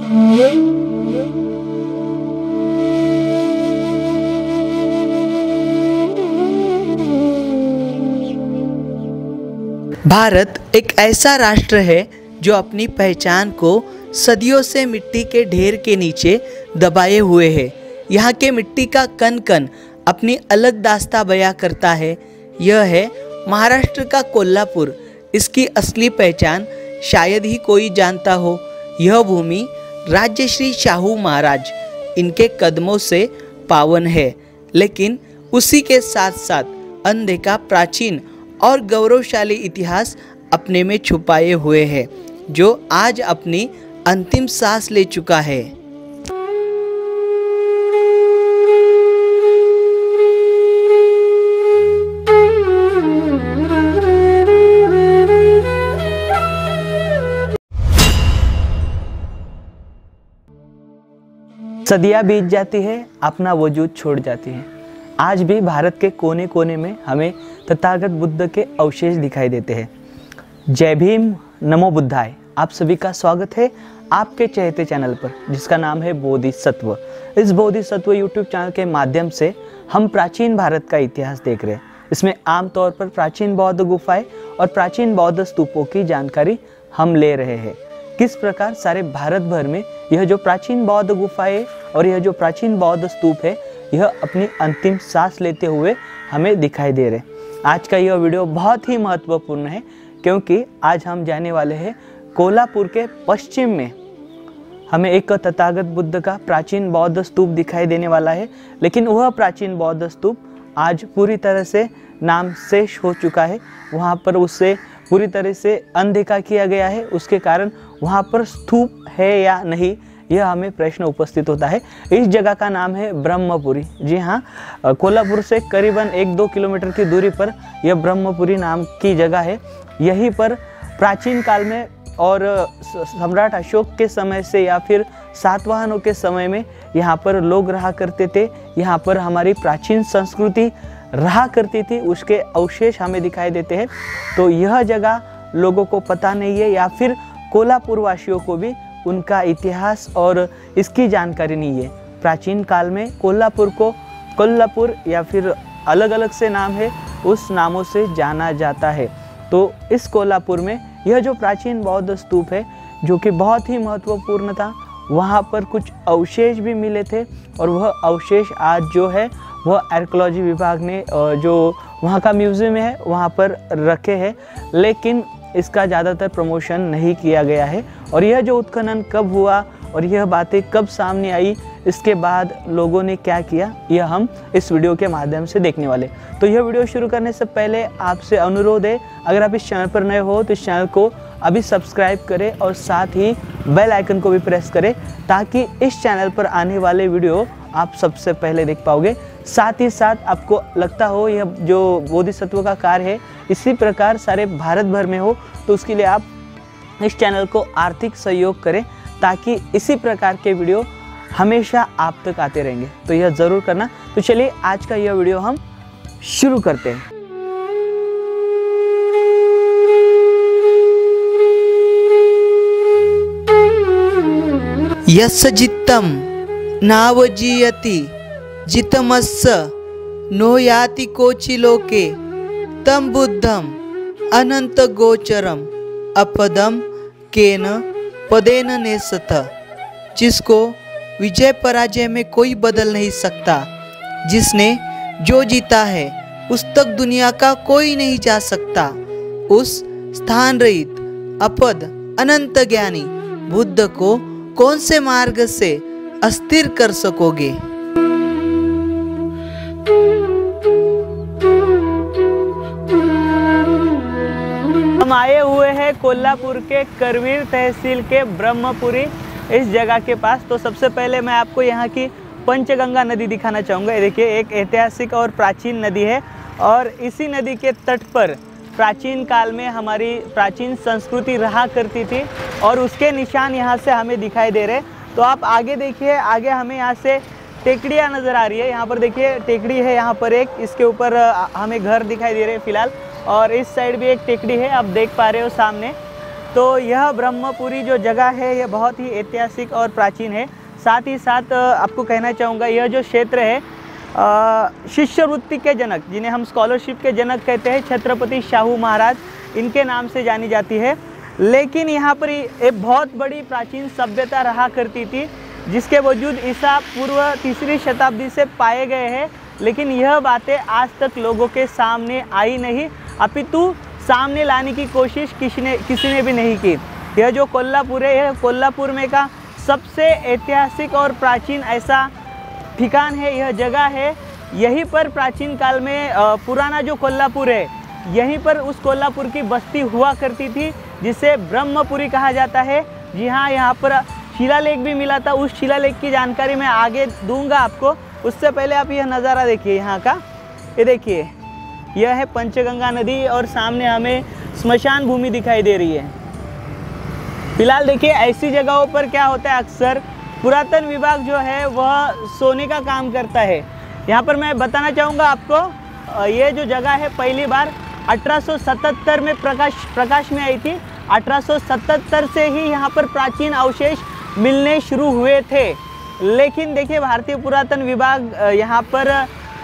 भारत एक ऐसा राष्ट्र है जो अपनी पहचान को सदियों से मिट्टी के ढेर के नीचे दबाए हुए है। यहाँ के मिट्टी का कण कण अपनी अलग दास्तां बयां करता है। यह है महाराष्ट्र का कोल्हापुर। इसकी असली पहचान शायद ही कोई जानता हो। यह भूमि राजश्री शाहू महाराज इनके कदमों से पावन है, लेकिन उसी के साथ साथ अनदेखा प्राचीन और गौरवशाली इतिहास अपने में छुपाए हुए है, जो आज अपनी अंतिम सांस ले चुका है। सदियां बीत जाती है, अपना वजूद छोड़ जाती है। आज भी भारत के कोने कोने में हमें तथागत बुद्ध के अवशेष दिखाई देते हैं। जय भीम, नमो बुद्धाय। आप सभी का स्वागत है आपके चहेते चैनल पर, जिसका नाम है बोधिसत्व। इस बोधिसत्व यूट्यूब चैनल के माध्यम से हम प्राचीन भारत का इतिहास देख रहे हैं। इसमें आमतौर पर प्राचीन बौद्ध गुफाएं और प्राचीन बौद्ध स्तूपों की जानकारी हम ले रहे हैं। किस प्रकार सारे भारत भर में यह जो प्राचीन बौद्ध गुफाएं और यह जो प्राचीन बौद्ध स्तूप है, यह अपनी अंतिम सांस लेते हुए हमें दिखाई दे रहे। आज का यह वीडियो बहुत ही महत्वपूर्ण है, क्योंकि आज हम जाने वाले हैं कोल्हापुर के पश्चिम में हमें एक तथागत बुद्ध का प्राचीन बौद्ध स्तूप दिखाई देने वाला है। लेकिन वह प्राचीन बौद्ध स्तूप आज पूरी तरह से नामशेष हो चुका है। वहाँ पर उससे पूरी तरह से अनदेखा किया गया है। उसके कारण वहाँ पर स्तूप है या नहीं, यह हमें प्रश्न उपस्थित होता है। इस जगह का नाम है ब्रह्मपुरी। जी हाँ, कोल्हापुर से करीबन 1-2 किलोमीटर की दूरी पर यह ब्रह्मपुरी नाम की जगह है। यहीं पर प्राचीन काल में और सम्राट अशोक के समय से या फिर सातवाहनों के समय में यहाँ पर लोग रहा करते थे। यहाँ पर हमारी प्राचीन संस्कृति रहा करती थी, उसके अवशेष हमें दिखाई देते हैं। तो यह जगह लोगों को पता नहीं है, या फिर कोल्हापुर वासियों को भी उनका इतिहास और इसकी जानकारी नहीं है। प्राचीन काल में कोल्हापुर को कोल्हापुर या फिर अलग अलग से नाम है, उस नामों से जाना जाता है। तो इस कोल्हापुर में यह जो प्राचीन बौद्ध स्तूप है, जो कि बहुत ही महत्वपूर्ण था, वहाँ पर कुछ अवशेष भी मिले थे। और वह अवशेष आज जो है वह आर्कियोलॉजी विभाग ने जो वहाँ का म्यूज़ियम है वहाँ पर रखे हैं, लेकिन इसका ज़्यादातर प्रमोशन नहीं किया गया है। और यह जो उत्खनन कब हुआ और यह बातें कब सामने आई, इसके बाद लोगों ने क्या किया, यह हम इस वीडियो के माध्यम से देखने वाले। तो यह वीडियो शुरू करने से पहले आपसे अनुरोध है, अगर आप इस चैनल पर नए हो तो इस चैनल को अभी सब्सक्राइब करें और साथ ही बेल आइकन को भी प्रेस करें, ताकि इस चैनल पर आने वाले वीडियो आप सबसे पहले देख पाओगे। साथ ही साथ आपको लगता हो यह जो बोधिसत्व का कार्य है इसी प्रकार सारे भारत भर में हो, तो उसके लिए आप इस चैनल को आर्थिक सहयोग करें, ताकि इसी प्रकार के वीडियो हमेशा आप तक आते रहेंगे। तो यह ज़रूर करना। तो चलिए आज का यह वीडियो हम शुरू करते हैं। यस्य जित्तं नावजीयति जितमस्य नो याति कोचि लोके तं बुद्धं अनंत गोचरम अपदम केन पदेन नेसथ। जिसको विजय पराजय में कोई बदल नहीं सकता, जिसने जो जीता है उस तक दुनिया का कोई नहीं जा सकता, उस स्थान रहित अपद अनंत ज्ञानी बुद्ध को कौन से मार्ग से अस्थिर कर सकोगे। हम आए हुए हैं कोल्हापुर के करवीर तहसील के ब्रह्मपुरी इस जगह के पास। तो सबसे पहले मैं आपको यहाँ की पंचगंगा नदी दिखाना चाहूँगा। ये देखिए, एक ऐतिहासिक और प्राचीन नदी है, और इसी नदी के तट पर प्राचीन काल में हमारी प्राचीन संस्कृति रहा करती थी, और उसके निशान यहाँ से हमें दिखाई दे रहे हैं। तो आप आगे देखिए, आगे हमें यहाँ से टेकड़ियाँ नज़र आ रही है। यहाँ पर देखिए टेकड़ी है, यहाँ पर एक, इसके ऊपर हमें घर दिखाई दे रहे हैं फिलहाल, और इस साइड भी एक टेकड़ी है, आप देख पा रहे हो सामने। तो यह ब्रह्मपुरी जो जगह है यह बहुत ही ऐतिहासिक और प्राचीन है। साथ ही साथ आपको कहना चाहूँगा यह जो क्षेत्र है शिष्यवृत्ति के जनक, जिन्हें हम स्कॉलरशिप के जनक कहते हैं, छत्रपति शाहू महाराज, इनके नाम से जानी जाती है। लेकिन यहाँ पर एक बहुत बड़ी प्राचीन सभ्यता रहा करती थी, जिसके वजूद ईसा पूर्व 3री शताब्दी से पाए गए हैं। लेकिन यह बातें आज तक लोगों के सामने आई नहीं, अपितु सामने लाने की कोशिश किसी ने भी नहीं की। यह जो कोल्हापुर है, यह कोल्हापुर में का सबसे ऐतिहासिक और प्राचीन ऐसा ठिकान है, यह जगह है। यहीं पर प्राचीन काल में पुराना जो कोल्हापुर है, यहीं पर उस कोल्हापुर की बस्ती हुआ करती थी, जिसे ब्रह्मपुरी कहा जाता है। जी हाँ, यहाँ पर शिलालेख भी मिला था। उस शिलालेख की जानकारी मैं आगे दूंगा आपको। उससे पहले आप यह नज़ारा देखिए यहाँ का। ये देखिए, यह है पंचगंगा नदी और सामने हमें स्मशान भूमि दिखाई दे रही है। फिलहाल देखिए, ऐसी जगहों पर क्या होता है, अक्सर पुरातन विभाग जो है वह सोने का काम करता है। यहाँ पर मैं बताना चाहूँगा आपको, ये जो जगह है पहली बार 1877 में प्रकाश में आई थी। 1877 से ही यहाँ पर प्राचीन अवशेष मिलने शुरू हुए थे। लेकिन देखिए, भारतीय पुरातन विभाग यहाँ पर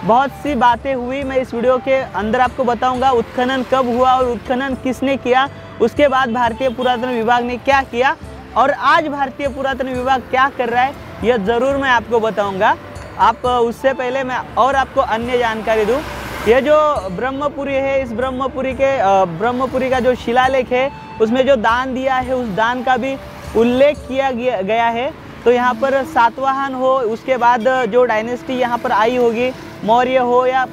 बहुत सी बातें हुई, मैं इस वीडियो के अंदर आपको बताऊंगा। उत्खनन कब हुआ और उत्खनन किसने किया, उसके बाद भारतीय पुरातन विभाग ने क्या किया और आज भारतीय पुरातन विभाग क्या कर रहा है, यह ज़रूर मैं आपको बताऊंगा। आप उससे पहले मैं और आपको अन्य जानकारी दूं। यह जो ब्रह्मपुरी है, इस ब्रह्मपुरी का जो शिलालेख है, उसमें जो दान दिया है, उस दान का भी उल्लेख किया गया है। तो यहाँ पर सातवाहन हो, उसके बाद जो डायनेस्टी यहाँ पर आई होगी, मौर्य हो या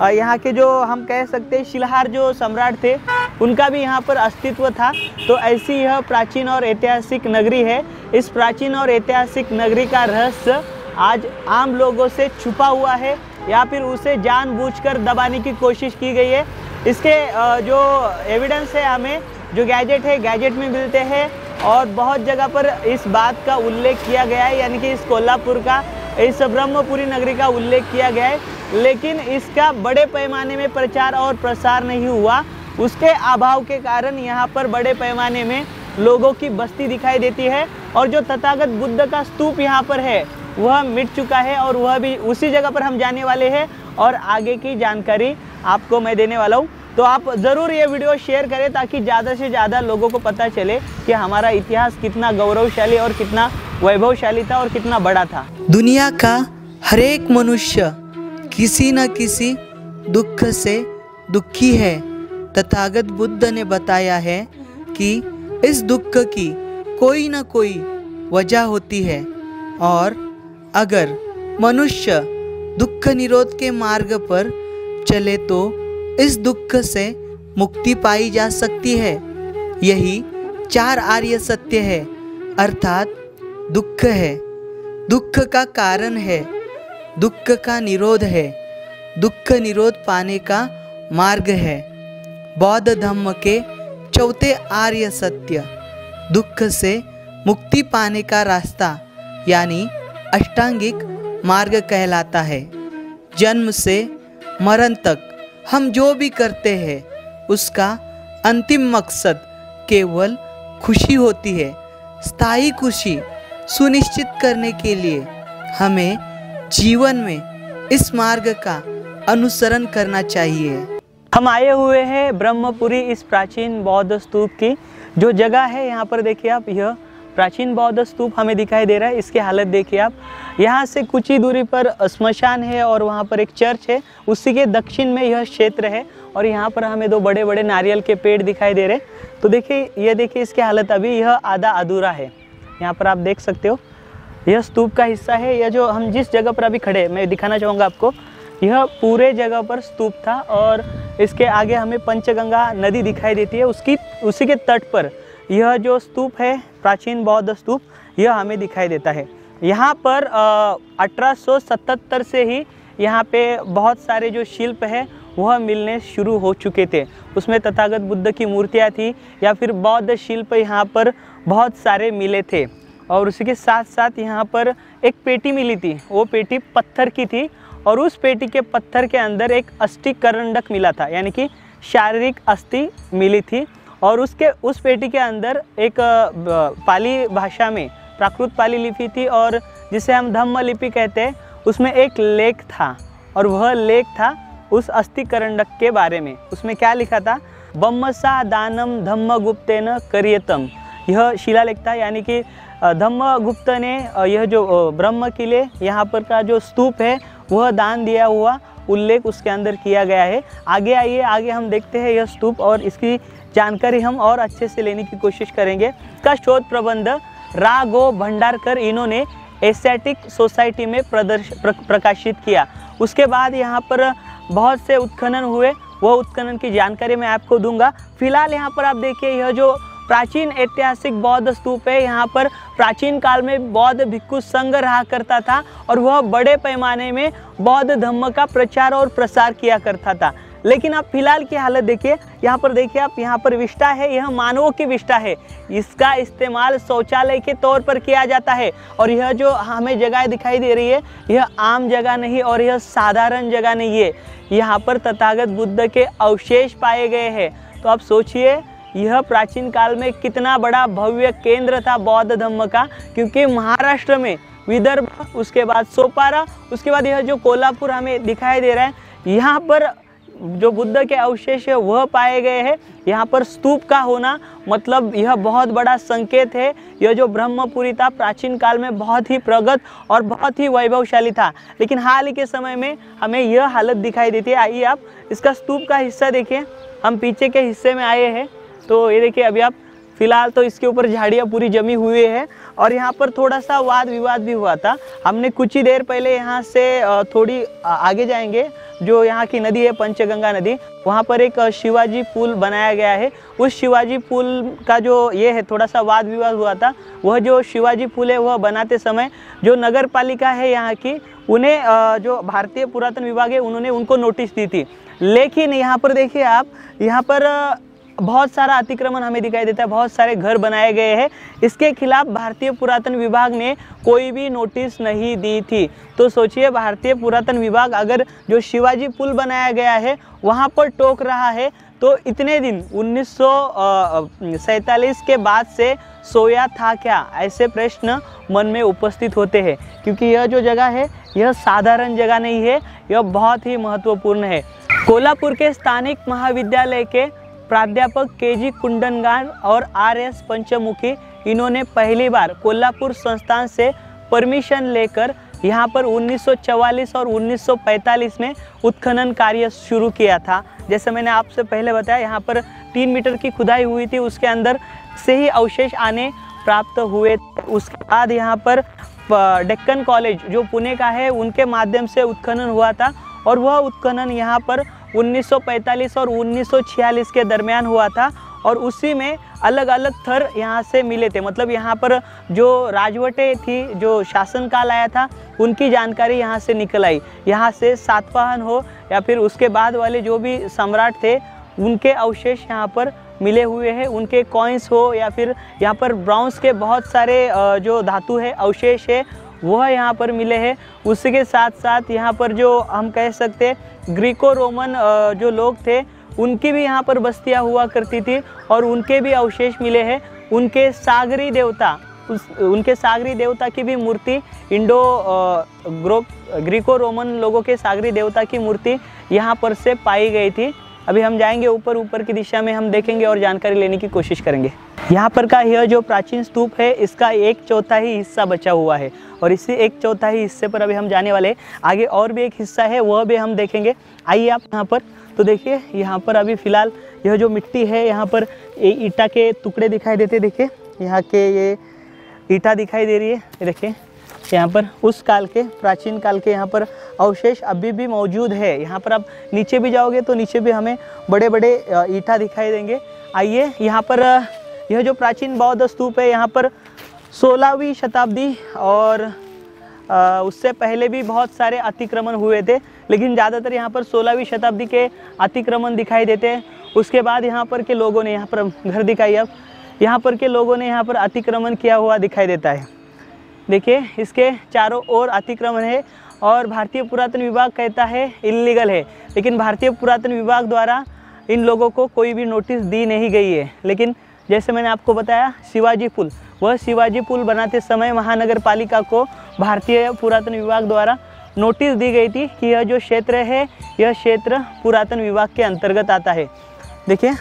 यहाँ के जो हम कह सकते हैं शिलहार जो सम्राट थे, उनका भी यहाँ पर अस्तित्व था। तो ऐसी यह प्राचीन और ऐतिहासिक नगरी है। इस प्राचीन और ऐतिहासिक नगरी का रहस्य आज आम लोगों से छुपा हुआ है या फिर उसे जानबूझकर दबाने की कोशिश की गई है। इसके जो एविडेंस है, हमें जो गैजेट में मिलते हैं और बहुत जगह पर इस बात का उल्लेख किया गया है, यानी कि इस कोल्हापुर का, इस ब्रह्मपुरी नगरी का उल्लेख किया गया है। लेकिन इसका बड़े पैमाने में प्रचार और प्रसार नहीं हुआ। उसके अभाव के कारण यहाँ पर बड़े पैमाने में लोगों की बस्ती दिखाई देती है और जो तथागत बुद्ध का स्तूप यहाँ पर है वह मिट चुका है और वह भी उसी जगह पर हम जाने वाले हैं और आगे की जानकारी आपको मैं देने वाला हूँ। तो आप ज़रूर ये वीडियो शेयर करें ताकि ज़्यादा से ज़्यादा लोगों को पता चले कि हमारा इतिहास कितना गौरवशाली और कितना वैभवशाली था और कितना बड़ा था। दुनिया का हर एक मनुष्य किसी न किसी दुख से दुखी है। तथागत बुद्ध ने बताया है कि इस दुख की कोई न कोई वजह होती है और अगर मनुष्य दुख निरोध के मार्ग पर चले तो इस दुख से मुक्ति पाई जा सकती है। यही 4 आर्य सत्य है, अर्थात दुख है, दुख का कारण है, दुख का निरोध है, दुख निरोध पाने का मार्ग है। बौद्ध धम्म के 4 आर्य सत्य, दुख से मुक्ति पाने का रास्ता यानी अष्टांगिक मार्ग कहलाता है। जन्म से मरण तक हम जो भी करते हैं उसका अंतिम मकसद केवल खुशी होती है। स्थायी खुशी सुनिश्चित करने के लिए हमें जीवन में इस मार्ग का अनुसरण करना चाहिए। हम आए हुए हैं ब्रह्मपुरी, इस प्राचीन बौद्ध स्तूप की जो जगह है। यहाँ पर देखिए आप, यह प्राचीन बौद्ध स्तूप हमें दिखाई दे रहा है। इसकी हालत देखिए आप। यहाँ से कुछ ही दूरी पर स्मशान है और वहाँ पर एक चर्च है। उसी के दक्षिण में यह क्षेत्र है और यहाँ पर हमें 2 बड़े बड़े नारियल के पेड़ दिखाई दे रहे। तो देखिए, यह देखिए इसकी हालत अभी यह आधा अधूरा है। यहाँ पर आप देख सकते हो, यह स्तूप का हिस्सा है। यह जो हम जिस जगह पर अभी खड़े, मैं दिखाना चाहूँगा आपको, यह पूरे जगह पर स्तूप था और इसके आगे हमें पंचगंगा नदी दिखाई देती है। उसी के तट पर यह जो स्तूप है, प्राचीन बौद्ध स्तूप, यह हमें दिखाई देता है। यहाँ पर 1877 से ही यहाँ पे बहुत सारे जो शिल्प है वह मिलने शुरू हो चुके थे। उसमें तथागत बुद्ध की मूर्तियाँ थी या फिर बौद्ध शिल्प यहाँ पर बहुत सारे मिले थे। और उसी के साथ साथ यहाँ पर एक पेटी मिली थी। वो पेटी पत्थर की थी और उस पेटी के पत्थर के अंदर एक अस्थि करंडक मिला था, यानी कि शारीरिक अस्थि मिली थी। और उस पेटी के अंदर एक पाली भाषा में प्राकृत पाली लिपि थी और जिसे हम धम्म लिपि कहते हैं, उसमें एक लेख था और वह लेख था उस अस्थिकरंडक के बारे में। उसमें क्या लिखा था, बम्मसा दानम धम्मगुप्तेन करियतम। यह शिलालेख था, यानी कि धम्मगुप्त ने यह जो ब्रह्म किले यहाँ पर का जो स्तूप है वह दान दिया हुआ उल्लेख उसके अंदर किया गया है। आगे आइए, आगे हम देखते हैं यह स्तूप और इसकी जानकारी हम और अच्छे से लेने की कोशिश करेंगे। इसका शोध प्रबंध रा गो भंडारकर इन्होंने एशियाटिक सोसाइटी में प्रकाशित किया। उसके बाद यहाँ पर बहुत से उत्खनन हुए, वह उत्खनन की जानकारी मैं आपको दूंगा। फिलहाल यहाँ पर आप देखिए, यह जो प्राचीन ऐतिहासिक बौद्ध स्तूप है, यहाँ पर प्राचीन काल में बौद्ध भिक्षु संघ रहा करता था और वह बड़े पैमाने में बौद्ध धर्म का प्रचार और प्रसार किया करता था। लेकिन आप फिलहाल की हालत देखिए, यहाँ पर देखिए आप, यहाँ पर विष्ठा है, यह मानवों की विष्ठा है। इसका इस्तेमाल शौचालय के तौर पर किया जाता है और यह जो हमें जगह दिखाई दे रही है, यह आम जगह नहीं और यह साधारण जगह नहीं है। यहाँ पर तथागत बुद्ध के अवशेष पाए गए हैं। तो आप सोचिए, यह प्राचीन काल में कितना बड़ा भव्य केंद्र था बौद्ध धर्म का, क्योंकि महाराष्ट्र में विदर्भ, उसके बाद सोपारा, उसके बाद यह जो कोल्हापुर हमें दिखाई दे रहा है, यहाँ पर जो बुद्ध के अवशेष है वह पाए गए हैं। यहाँ पर स्तूप का होना मतलब यह बहुत बड़ा संकेत है। यह जो ब्रह्मपुरी था प्राचीन काल में बहुत ही प्रगत और बहुत ही वैभवशाली था, लेकिन हाल ही के समय में हमें यह हालत दिखाई देती है। आइए आप इसका स्तूप का हिस्सा देखिए। हम पीछे के हिस्से में आए हैं, तो ये देखिए, अभी आप फिलहाल तो इसके ऊपर झाड़ियाँ पूरी जमी हुई है और यहाँ पर थोड़ा सा वाद विवाद भी हुआ था। हमने कुछ ही देर पहले यहाँ से थोड़ी आगे जाएंगे, जो यहाँ की नदी है पंचगंगा नदी, वहाँ पर एक शिवाजी पुल बनाया गया है। उस शिवाजी पुल का जो ये है, थोड़ा सा वाद विवाद हुआ था। वह जो शिवाजी पुल है वह बनाते समय जो नगर पालिका है यहाँ की, उन्हें जो भारतीय पुरातन विभाग है उन्होंने उनको नोटिस दी थी। लेकिन यहाँ पर देखिए आप, यहाँ पर बहुत सारा अतिक्रमण हमें दिखाई देता है, बहुत सारे घर बनाए गए हैं। इसके खिलाफ भारतीय पुरातन विभाग ने कोई भी नोटिस नहीं दी थी। तो सोचिए, भारतीय पुरातन विभाग अगर जो शिवाजी पुल बनाया गया है वहाँ पर टोक रहा है, तो इतने दिन 1947 के बाद से सोया था क्या, ऐसे प्रश्न मन में उपस्थित होते हैं। क्योंकि यह जो जगह है यह साधारण जगह नहीं है, यह बहुत ही महत्वपूर्ण है। कोल्हापुर के स्थानिक महाविद्यालय के प्राध्यापक केजी कुंडनगार और आर.एस. पंचमुखी, इन्होंने पहली बार कोल्हापुर संस्थान से परमिशन लेकर यहाँ पर 1944 और 1945 में उत्खनन कार्य शुरू किया था। जैसे मैंने आपसे पहले बताया, यहाँ पर 3 मीटर की खुदाई हुई थी, उसके अंदर से ही अवशेष आने प्राप्त हुए। उसके बाद यहाँ पर डेक्कन कॉलेज जो पुणे का है, उनके माध्यम से उत्खनन हुआ था और वह उत्खनन यहाँ पर 1945 और 1946 के दरमियान हुआ था और उसी में अलग अलग थर यहाँ से मिले थे। मतलब यहाँ पर जो राजवटें थी, जो शासनकाल आया था, उनकी जानकारी यहाँ से निकल आई। यहाँ से सातवाहन हो या फिर उसके बाद वाले जो भी सम्राट थे, उनके अवशेष यहाँ पर मिले हुए हैं। उनके कॉइन्स हो या फिर यहाँ पर ब्राउन्स के बहुत सारे जो धातु है, अवशेष है, वह यहाँ पर मिले हैं। उसके साथ साथ यहाँ पर जो हम कह सकते हैं ग्रीको रोमन जो लोग थे, उनकी भी यहाँ पर बस्तियाँ हुआ करती थी और उनके भी अवशेष मिले हैं। उनके सागरी देवता, उनके सागरी देवता की भी मूर्ति, ग्रीको रोमन लोगों के सागरी देवता की मूर्ति यहाँ पर से पाई गई थी। अभी हम जाएंगे ऊपर की दिशा में, हम देखेंगे और जानकारी लेने की कोशिश करेंगे। यहाँ पर का यह जो प्राचीन स्तूप है, इसका 1/4 हिस्सा बचा हुआ है और इसी 1/4 हिस्से पर अभी हम जाने वाले हैं। आगे और भी एक हिस्सा है, वह भी हम देखेंगे। आइए आप यहाँ पर, तो देखिए यहाँ पर अभी फ़िलहाल यह जो मिट्टी है, यहाँ पर ईटा के टुकड़े दिखाई देते। देखिए यहाँ के ये ईटा दिखाई दे रही है, देखिए यहाँ पर उस काल के, प्राचीन काल के यहाँ पर अवशेष अभी भी मौजूद है। यहाँ पर आप नीचे भी जाओगे तो नीचे भी हमें बड़े बड़े ईटा दिखाई देंगे। आइए यहाँ पर यह जो प्राचीन बौद्ध स्तूप है, यहाँ पर 16वीं शताब्दी और उससे पहले भी बहुत सारे अतिक्रमण हुए थे, लेकिन ज़्यादातर यहाँ पर 16वीं शताब्दी के अतिक्रमण दिखाई देते हैं। उसके बाद यहाँ पर के लोगों ने, यहाँ पर घर दिखाइए आप, यहाँ पर के लोगों ने यहाँ पर अतिक्रमण किया हुआ दिखाई देता है। देखिए इसके चारों ओर अतिक्रमण है और भारतीय पुरातन विभाग कहता है इल्लीगल है, लेकिन भारतीय पुरातन विभाग द्वारा इन लोगों को कोई भी नोटिस दी नहीं गई है। लेकिन जैसे मैंने आपको बताया शिवाजी पुल, वह शिवाजी पुल बनाते समय महानगर पालिका को भारतीय पुरातन विभाग द्वारा नोटिस दी गई थी कि यह जो क्षेत्र है यह क्षेत्र पुरातन विभाग के अंतर्गत आता है। देखिए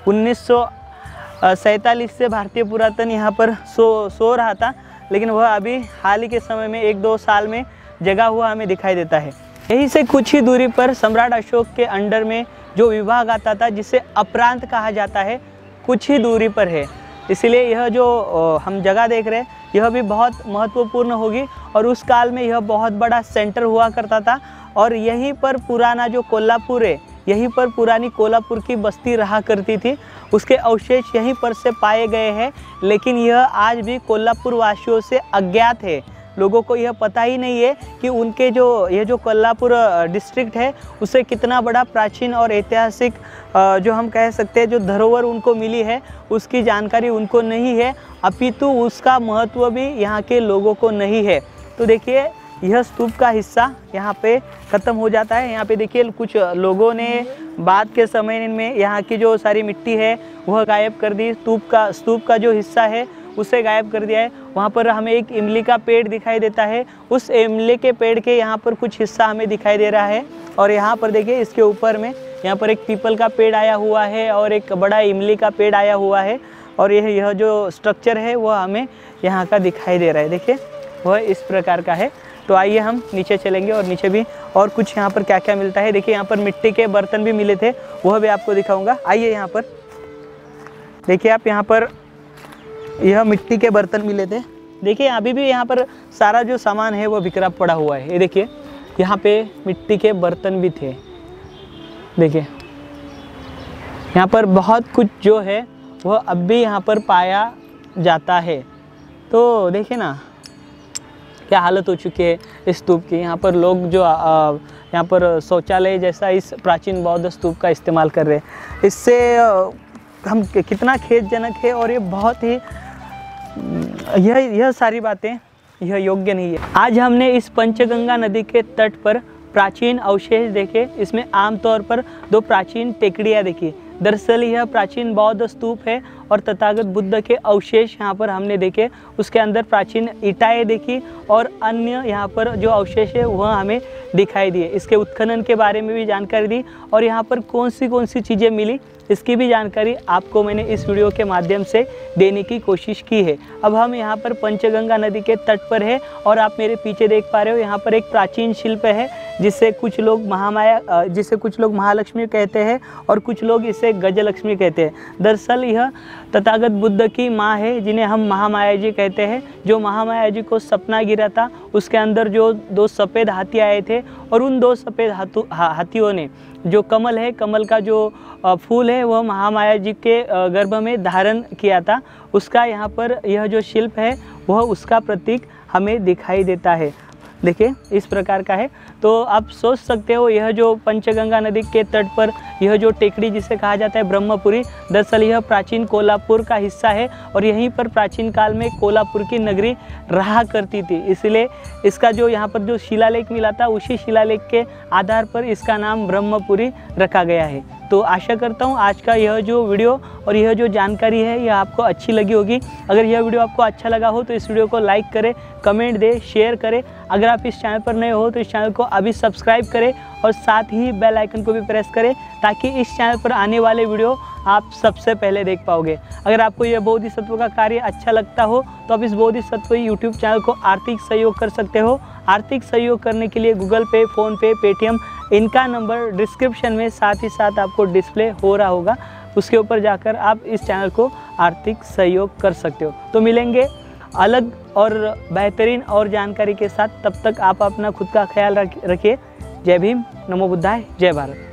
1947 से भारतीय पुरातन यहाँ पर सो रहा था, लेकिन वह अभी हाल ही के समय में 1-2 साल में जगा हुआ हमें दिखाई देता है। यहीं से कुछ ही दूरी पर सम्राट अशोक के अंडर में जो विभाग आता था जिसे अपरांत कहा जाता है, कुछ ही दूरी पर है। इसलिए यह जो हम जगह देख रहे हैं यह भी बहुत महत्वपूर्ण होगी। और उस काल में यह बहुत बड़ा सेंटर हुआ करता था और यहीं पर पुराना जो कोल्हापुर है, यहीं पर पुरानी कोल्हापुर की बस्ती रहा करती थी। उसके अवशेष यहीं पर से पाए गए हैं, लेकिन यह आज भी कोल्हापुर वासियों से अज्ञात है। लोगों को यह पता ही नहीं है कि उनके यह जो कोल्हापुर डिस्ट्रिक्ट है उसे कितना बड़ा प्राचीन और ऐतिहासिक जो हम कह सकते हैं जो धरोहर उनको मिली है, उसकी जानकारी उनको नहीं है, अपितु उसका महत्व भी यहाँ के लोगों को नहीं है। तो देखिए यह स्तूप का हिस्सा यहाँ पे ख़त्म हो जाता है। यहाँ पे देखिए कुछ लोगों ने बाद के समय में यहाँ की जो सारी मिट्टी है वह गायब कर दी। स्तूप का जो हिस्सा है उसे गायब कर दिया है। वहाँ पर हमें एक इमली का पेड़ दिखाई देता है, उस इमली के पेड़ के यहाँ पर कुछ हिस्सा हमें दिखाई दे रहा है। और यहाँ पर देखिए इसके ऊपर में यहाँ पर एक पीपल का पेड़ आया हुआ है और एक बड़ा इमली का पेड़ आया हुआ है। और यह जो स्ट्रक्चर है वह हमें यहाँ का दिखाई दे रहा है। देखिए वह इस प्रकार का है। तो आइए हम नीचे चलेंगे और नीचे भी और कुछ यहाँ पर क्या क्या मिलता है। देखिए यहाँ पर मिट्टी के बर्तन भी मिले थे, वह भी आपको दिखाऊंगा। आइए यहाँ पर देखिए आप, यहाँ पर यह मिट्टी के बर्तन मिले थे। देखिए अभी भी यहाँ पर सारा जो सामान है वो बिखरा पड़ा हुआ है। ये देखिए यहाँ पे मिट्टी के बर्तन भी थे। देखिए यहाँ पर बहुत कुछ जो है वह अब भी यहाँ पर पाया जाता है। तो देखिए ना क्या हालत हो चुकी है इस स्तूप की। यहाँ पर लोग जो यहाँ पर शौचालय जैसा इस प्राचीन बौद्ध स्तूप का इस्तेमाल कर रहे हैं, इससे हम कितना खेदजनक है। और ये बहुत ही यह सारी बातें यह योग्य नहीं है। आज हमने इस पंचगंगा नदी के तट पर प्राचीन अवशेष देखे। इसमें आमतौर पर 2 प्राचीन टेकड़ियाँ देखी। दरअसल यह प्राचीन बौद्ध स्तूप है और तथागत बुद्ध के अवशेष यहाँ पर हमने देखे। उसके अंदर प्राचीन ईंटें देखी और अन्य यहाँ पर जो अवशेष है वह हमें दिखाई दिए। इसके उत्खनन के बारे में भी जानकारी दी और यहाँ पर कौन सी चीज़ें मिली इसकी भी जानकारी आपको मैंने इस वीडियो के माध्यम से देने की कोशिश की है। अब हम यहाँ पर पंचगंगा नदी के तट पर है और आप मेरे पीछे देख पा रहे हो यहाँ पर एक प्राचीन शिल्प है जिसे कुछ लोग महालक्ष्मी कहते हैं और कुछ लोग इसे गजलक्ष्मी कहते हैं। दरअसल यह तथागत बुद्ध की माँ है जिन्हें हम महामाया जी कहते हैं। जो महामाया जी को सपना गिरा था उसके अंदर जो 2 सफ़ेद हाथी आए थे और उन 2 सफ़ेद हाथियों ने जो कमल है, कमल का जो फूल है वह महामाया जी के गर्भ में धारण किया था। उसका यहाँ पर यह जो शिल्प है वह उसका प्रतीक हमें दिखाई देता है। देखिए इस प्रकार का है। तो आप सोच सकते हो यह जो पंचगंगा नदी के तट पर यह जो टेकड़ी जिसे कहा जाता है ब्रह्मपुरी, दरअसल यह प्राचीन कोल्हापुर का हिस्सा है और यहीं पर प्राचीन काल में कोल्हापुर की नगरी रहा करती थी। इसलिए इसका जो यहाँ पर जो शिलालेख मिला था उसी शिलालेख के आधार पर इसका नाम ब्रह्मपुरी रखा गया है। तो आशा करता हूँ आज का यह जो वीडियो और यह जो जानकारी है यह आपको अच्छी लगी होगी। अगर यह वीडियो आपको अच्छा लगा हो तो इस वीडियो को लाइक करें, कमेंट दें, शेयर करें। अगर आप इस चैनल पर नए हो तो इस चैनल को अभी सब्सक्राइब करें और साथ ही बेल आइकन को भी प्रेस करें ताकि इस चैनल पर आने वाले वीडियो आप सबसे पहले देख पाओगे। अगर आपको यह बोधिसत्व का कार्य अच्छा लगता हो तो आप इस बोधिसत्व यूट्यूब चैनल को आर्थिक सहयोग कर सकते हो। आर्थिक सहयोग करने के लिए गूगल पे, फ़ोनपे, पेटीएम इनका नंबर डिस्क्रिप्शन में साथ ही साथ आपको डिस्प्ले हो रहा होगा, उसके ऊपर जाकर आप इस चैनल को आर्थिक सहयोग कर सकते हो। तो मिलेंगे अलग और बेहतरीन और जानकारी के साथ। तब तक आप अपना खुद का ख्याल रखिए। जय भीम, नमो बुद्धाय, जय भारत।